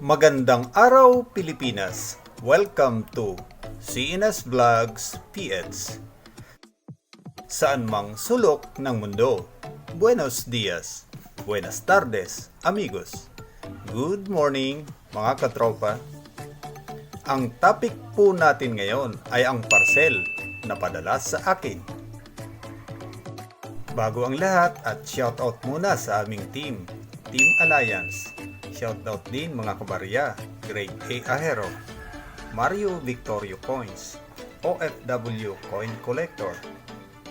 Magandang araw, Pilipinas! Welcome to CNS Vlogs PH. Saan mang sulok ng mundo, buenos dias, buenas tardes, amigos. Good morning, mga katropa. Ang topic po natin ngayon ay ang parcel na padala sa akin. Bago ang lahat at shoutout muna sa aming Team Alliance. Shoutout din mga kabarya, Grade A Ahero, Mario Victorio Coins, OFW Coin Collector,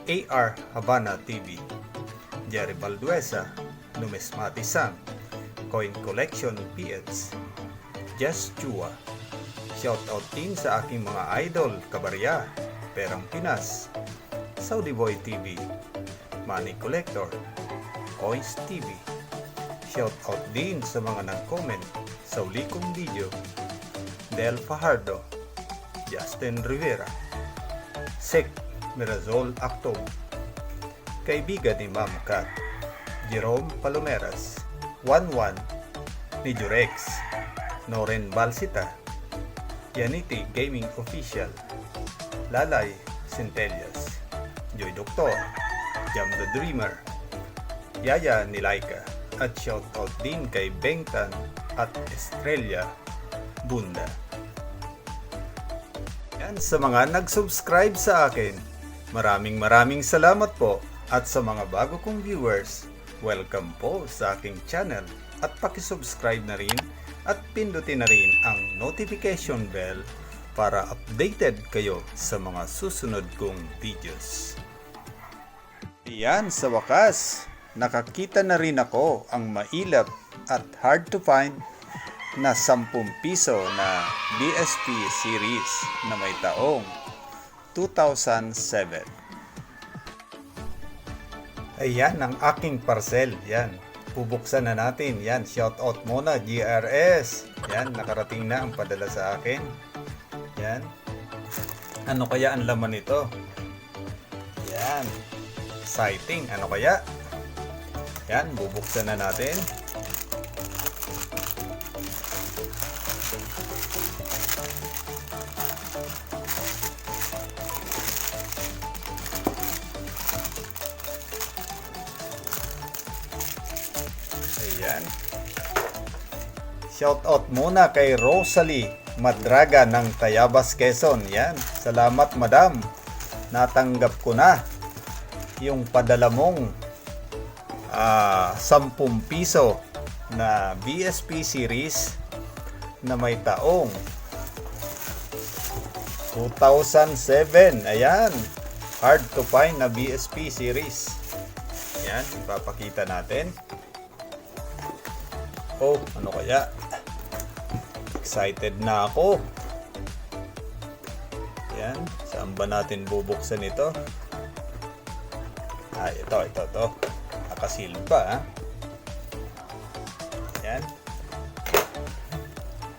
AR Habana TV, Jerry Balduesa, Numismatisan, Coin Collection PH, Just Chua. Shoutout din sa aking mga idol, kabarya, Perang Pinas, Saudi Boy TV, Money Collector, Coins TV. Shoutout din sa mga nag-comment sa uli kong video, Del Fajardo, Justin Rivera, Sek Mirazol Acto, kaibigan ni Ma'am Kat, Jerome Palomeras, 11 ni Jurex, Noren Balsita, Yaniti Gaming Official, Lalay Centellas, Joy Doctor, Jam the Dreamer, Yaya Nilaika, at shoutout din kay Bengtan at Estrella Bunda. Yan, sa mga nag-subscribe sa akin, maraming salamat po. At sa mga bago kong viewers, welcome po sa aking channel. At pakisubscribe na rin at pindutin na rin ang notification bell para updated kayo sa mga susunod kong videos. Yan, sa wakas, nakakita na rin ako ang mailap at hard to find na 10 piso na BSP series na may taong 2007. Ayan ang aking parcel. Yan, bubuksan na natin. Yan, shout out muna GRS. Yan, nakarating na ang padala sa akin. Yan. Ano kaya ang laman nito? Yan. Exciting. Ano kaya? Yan, bubuksan na natin. Ayan. Shoutout muna kay Rosalie Madraga ng Tayabas, Quezon. Yan, salamat madam. Natanggap ko na yung padala mong 10 piso na BSP series na may taong 2007. Ayan, hard to find na BSP series. Ayan, ipapakita natin. Oh, ano kaya? Excited na ako. Ayan, saan ba natin bubuksan ito? Ito. Nakasilpa, ha? Ayan.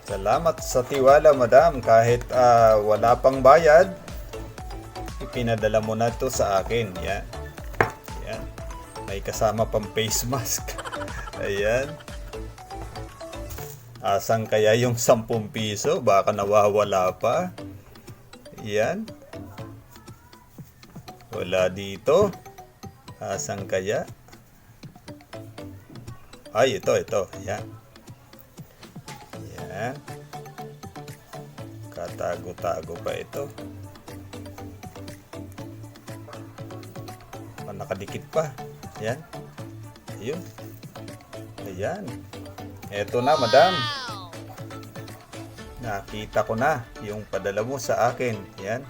Salamat sa tiwala, madam. Kahit wala pang bayad, ipinadala mo na ito sa akin. Ayan. Ayan. May kasama pang face mask. Ayan. Asan kaya yung 10 piso? Baka nawawala pa. Ayan. Wala dito. Asan kaya? Ay, ito. Ayan. Ayan. Katago-tago pa ito. Nakadikit pa. Ayan. Ayun. Ayan. Eto na, madam. Nakita ko na yung padala mo sa akin. Ayan.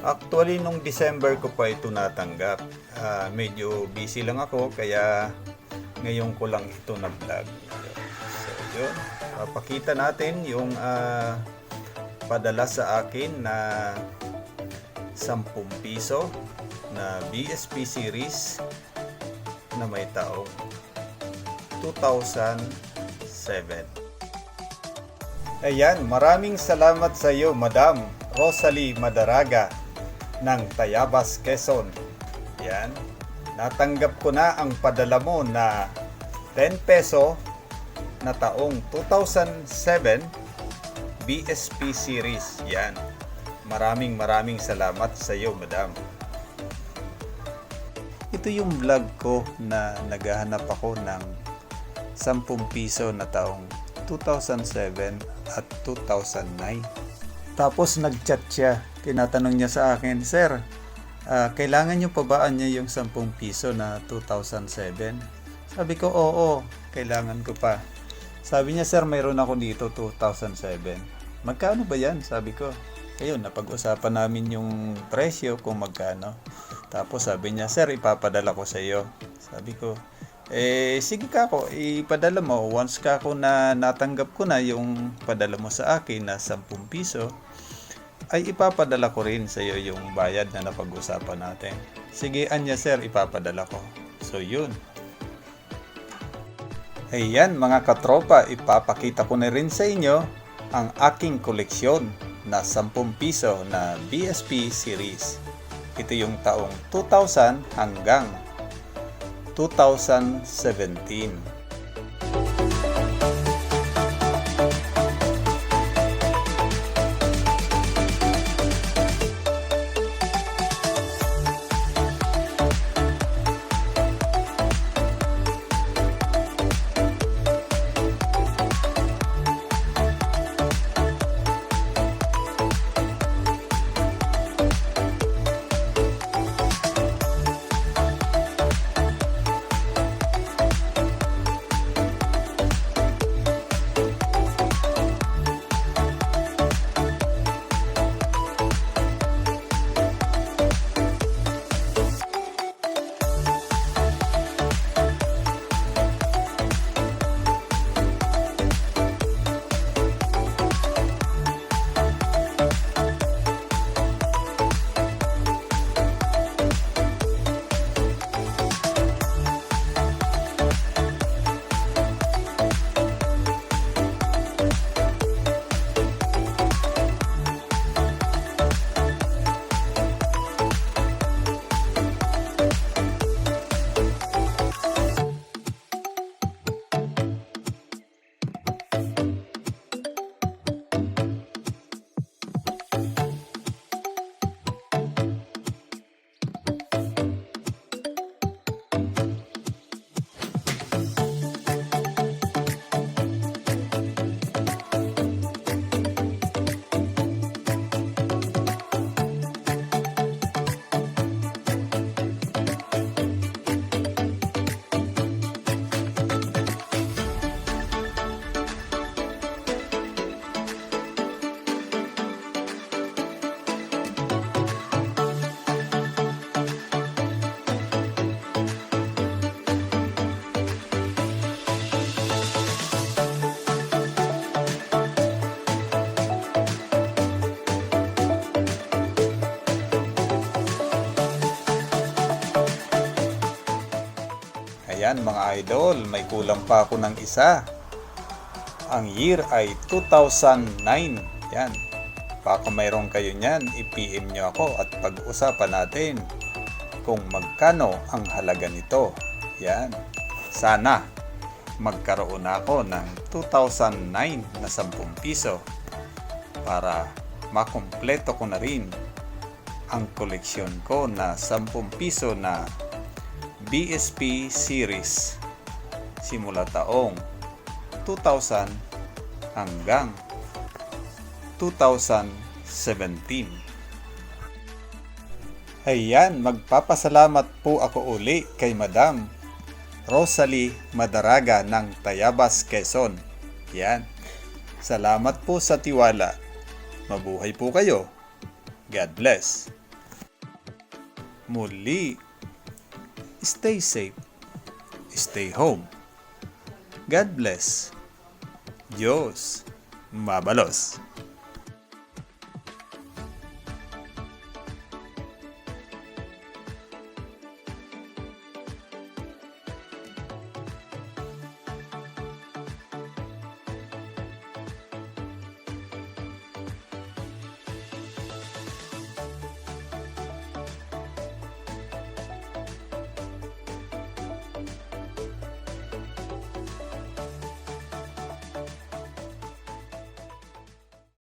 Actually, nung December ko pa ito natanggap. Medyo busy lang ako, kaya ngayon ko lang ito na-vlog. So, yun. Papakita natin yung padala sa akin na 10 piso na BSP series na may taong 2007. Ayan, maraming salamat sa iyo, Madam Rosalie Madaraga ng Tayabas, Quezon. Yan, natanggap ko na ang padala mo na 10 peso na taong 2007 BSP series. Yan. Maraming salamat sa iyo, madam. Ito yung vlog ko na naghahanap ako ng 10 piso na taong 2007 at 2009. Tapos nag-chat siya. Tinatanong niya sa akin, "Sir, kailangan niyo pa ba niya yung 10 piso na 2007? Sabi ko, "Oo, kailangan ko pa." Sabi niya, "Sir, mayroon ako dito 2007. Magkano ba yan?" Sabi ko. Ayun, napag-usapan namin yung presyo kung magkano. Tapos sabi niya, "Sir, ipapadala ko sa iyo." Sabi ko, sige ka ko, ipadala mo. Once ka ko na natanggap ko na yung padala mo sa akin na 10 piso, ay ipapadala ko rin sa iyo yung bayad na napag-usapan natin. Sige, anya sir, ipapadala ko. So yun. Ayan mga katropa, ipapakita ko na rin sa inyo ang aking koleksyon na 10 piso na BSP series. Ito yung taong 2000 hanggang 2017. Ayan mga idol, may kulang pa ako ng isa. Ang year ay 2009. Yan. Baka mayroon kayo niyan, i-PM nyo ako at pag-usapan natin kung magkano ang halaga nito. Yan. Sana magkaroon ako ng 2009 na 10 piso para makumpleto ko na rin ang koleksyon ko na 10 piso na BSP series simula taong 2000 hanggang 2017. Ayan, magpapasalamat po ako uli kay Madam Rosalie Madaraga ng Tayabas, Quezon. Yan. Salamat po sa tiwala. Mabuhay po kayo. God bless. Muli, stay safe. Stay home. God bless. Diyos mabalos.